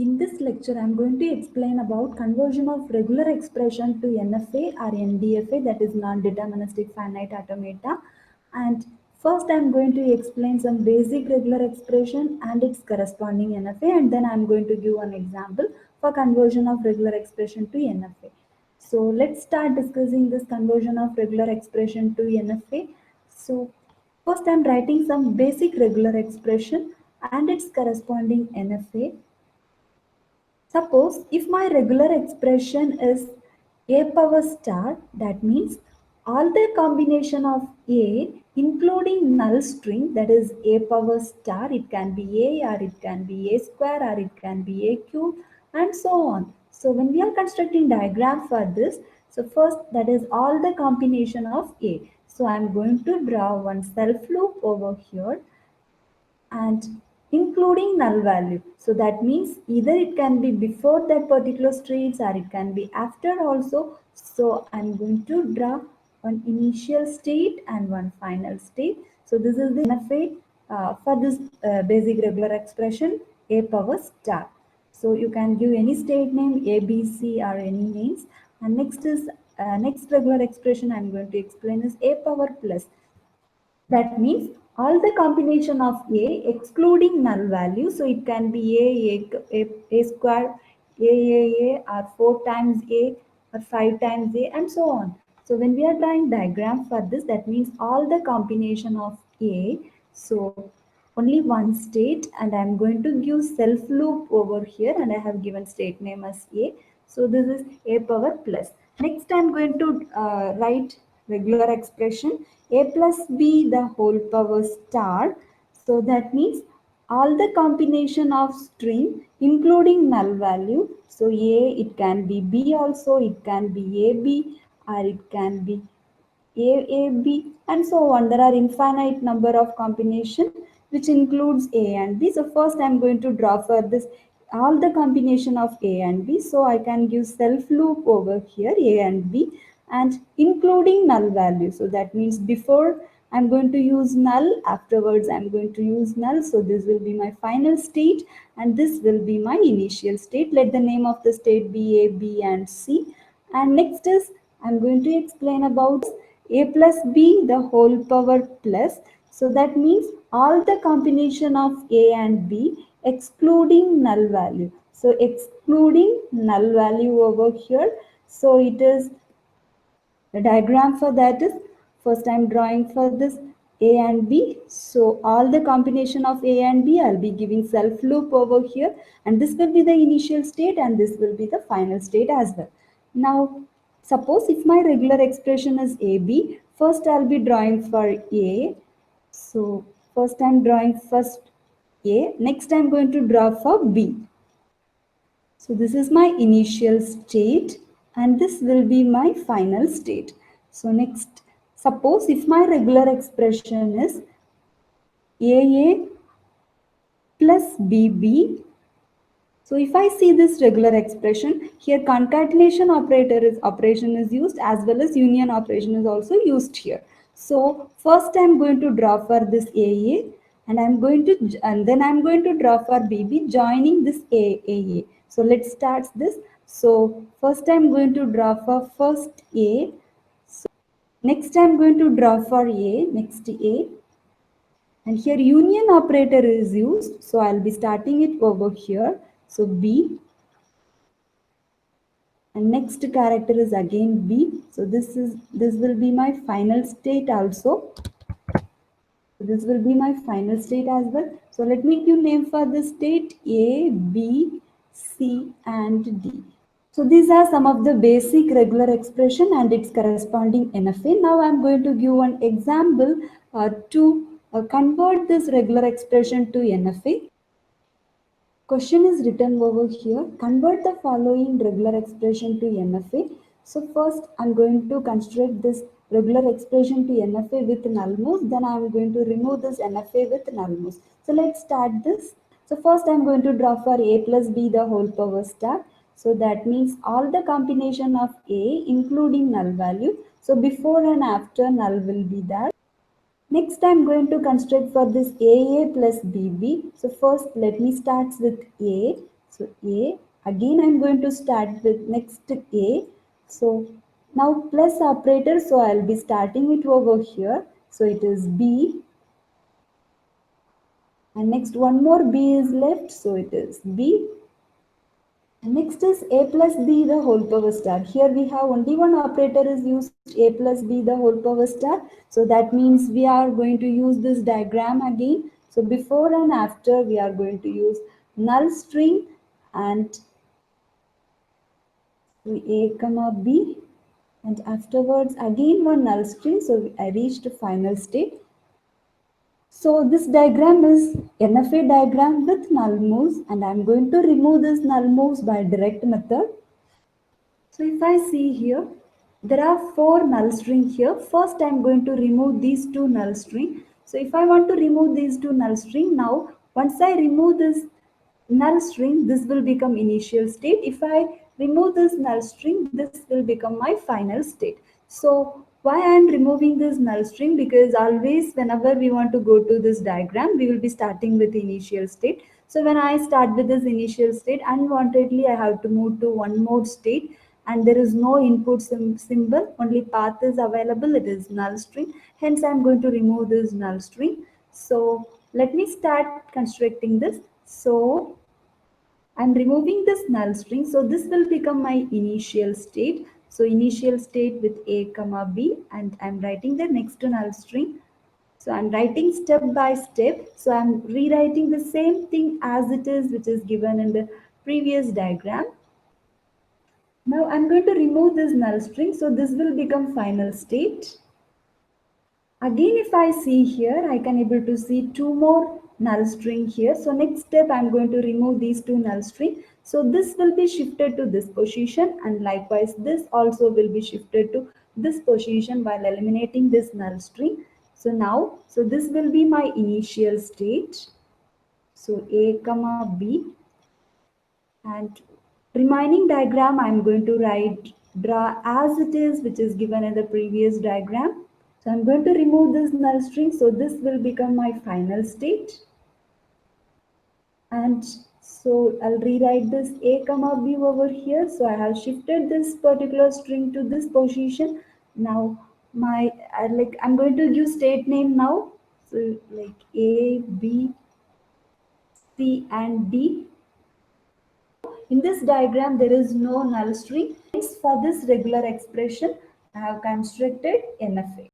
In this lecture, I am going to explain about conversion of regular expression to NFA or NDFA, that is non-deterministic finite automata. And first I am going to explain some basic regular expression and its corresponding NFA, and then I am going to give an example for conversion of regular expression to NFA. So let's start discussing this conversion of regular expression to NFA. So first I am writing some basic regular expression and its corresponding NFA. Suppose if my regular expression is a power star, that means all the combination of a including null string, that is a power star, it can be a or it can be a square or it can be a cube and so on. So when we are constructing diagram for this, so first that is all the combination of a. So I am going to draw one self loop over here and including null value. So that means either it can be before that particular streets or it can be after also. So I'm going to draw one initial state and one final state. So this is the NFA for this basic regular expression a power star. So you can give any state name A, B, C or any names. And next is next regular expression I'm going to explain is a power plus. That means all the combination of A excluding null value. So it can be a square, a, or 4 times A or 5 times A and so on. So when we are drawing diagram for this, that means all the combination of A. So only one state, and I'm going to give self loop over here, and I have given state name as A. So this is a power plus. Next I'm going to write regular expression a plus b the whole power star. So that means all the combination of string including null value. So a, it can be b also, it can be ab or it can be AAB and so on. There are infinite number of combination which includes A and B. So first I am going to draw for this all the combination of A and B. So I can give self loop over here A and B and including null value. So that means before I'm going to use null, afterwards I'm going to use null. So this will be my final state and this will be my initial state. Let the name of the state be A, B and C. And next is I'm going to explain about a plus b the whole power plus. So that means all the combination of a and b excluding null value. So excluding null value over here. So it is the diagram for that is first I'm drawing for this a and b. So all the combination of a and b I'll be giving self loop over here, and this will be the initial state and this will be the final state as well. Now suppose if my regular expression is ab, first I'll be drawing for a. So first I'm drawing first a, next I'm going to draw for b. So this is my initial state and this will be my final state. So next, suppose if my regular expression is AA plus BB. So if I see this regular expression, here concatenation operation is used as well as union operation is also used here. So first I'm going to draw for this AA and then I'm going to draw for BB joining this AA. So let's start this. So first I'm going to draw for first A. So next I'm going to draw for A, next A. And here union operator is used. So I'll be starting it over here. So B. And next character is again B. So this will be my final state also. So this will be my final state as well. So let me give name for the state A, B, C and D. So these are some of the basic regular expression and its corresponding NFA. Now I am going to give one example to convert this regular expression to NFA. Question is written over here. Convert the following regular expression to NFA. So first I'm going to construct this regular expression to NFA with null-most. Then I'm going to remove this NFA with null-most. So let's start this. So first I'm going to draw for a plus b the whole power star. So that means all the combination of a including null value. So before and after null will be there. Next, I'm going to construct for this AA plus BB. So first, let me start with A. So A, again I'm going to start with next A. So now plus operator, so I'll be starting it over here. So it is B, and next one more B is left, so it is B. And next is A plus B the whole power star. Here we have only one operator is used, A plus B the whole power star. So that means we are going to use this diagram again. So before and after we are going to use null string and A comma B, and afterwards again one null string. So I reached final state. So this diagram is NFA diagram with null moves, and I'm going to remove this null moves by direct method. So if I see here, there are four null string here. First I'm going to remove these two null string. So if I want to remove these two null string, now once I remove this null string, this will become initial state. If I remove this null string, this will become my final state. So why I am removing this null string? Because always whenever we want to go to this diagram, we will be starting with initial state. So when I start with this initial state, unwantedly I have to move to one more state, and there is no input symbol, only path is available, it is null string. Hence I'm going to remove this null string. So let me start constructing this. So I'm removing this null string. So this will become my initial state. So initial state with A comma B, and I'm writing the next null string. So I'm writing step by step. So I'm rewriting the same thing as it is, which is given in the previous diagram. Now I'm going to remove this null string. So this will become final state. Again, if I see here, I can able to see two more null string here. So next step, I'm going to remove these two null string. So this will be shifted to this position, and likewise this also will be shifted to this position while eliminating this null string. So now, so this will be my initial state. So A comma B, and remaining diagram I'm going to draw as it is, which is given in the previous diagram. So I'm going to remove this null string. So this will become my final state. And so I'll rewrite this A comma B over here. So I have shifted this particular string to this position. Now I'm going to use state name now. So like A, B, C and D. In this diagram, there is no null string. Hence, for this regular expression, I have constructed NFA.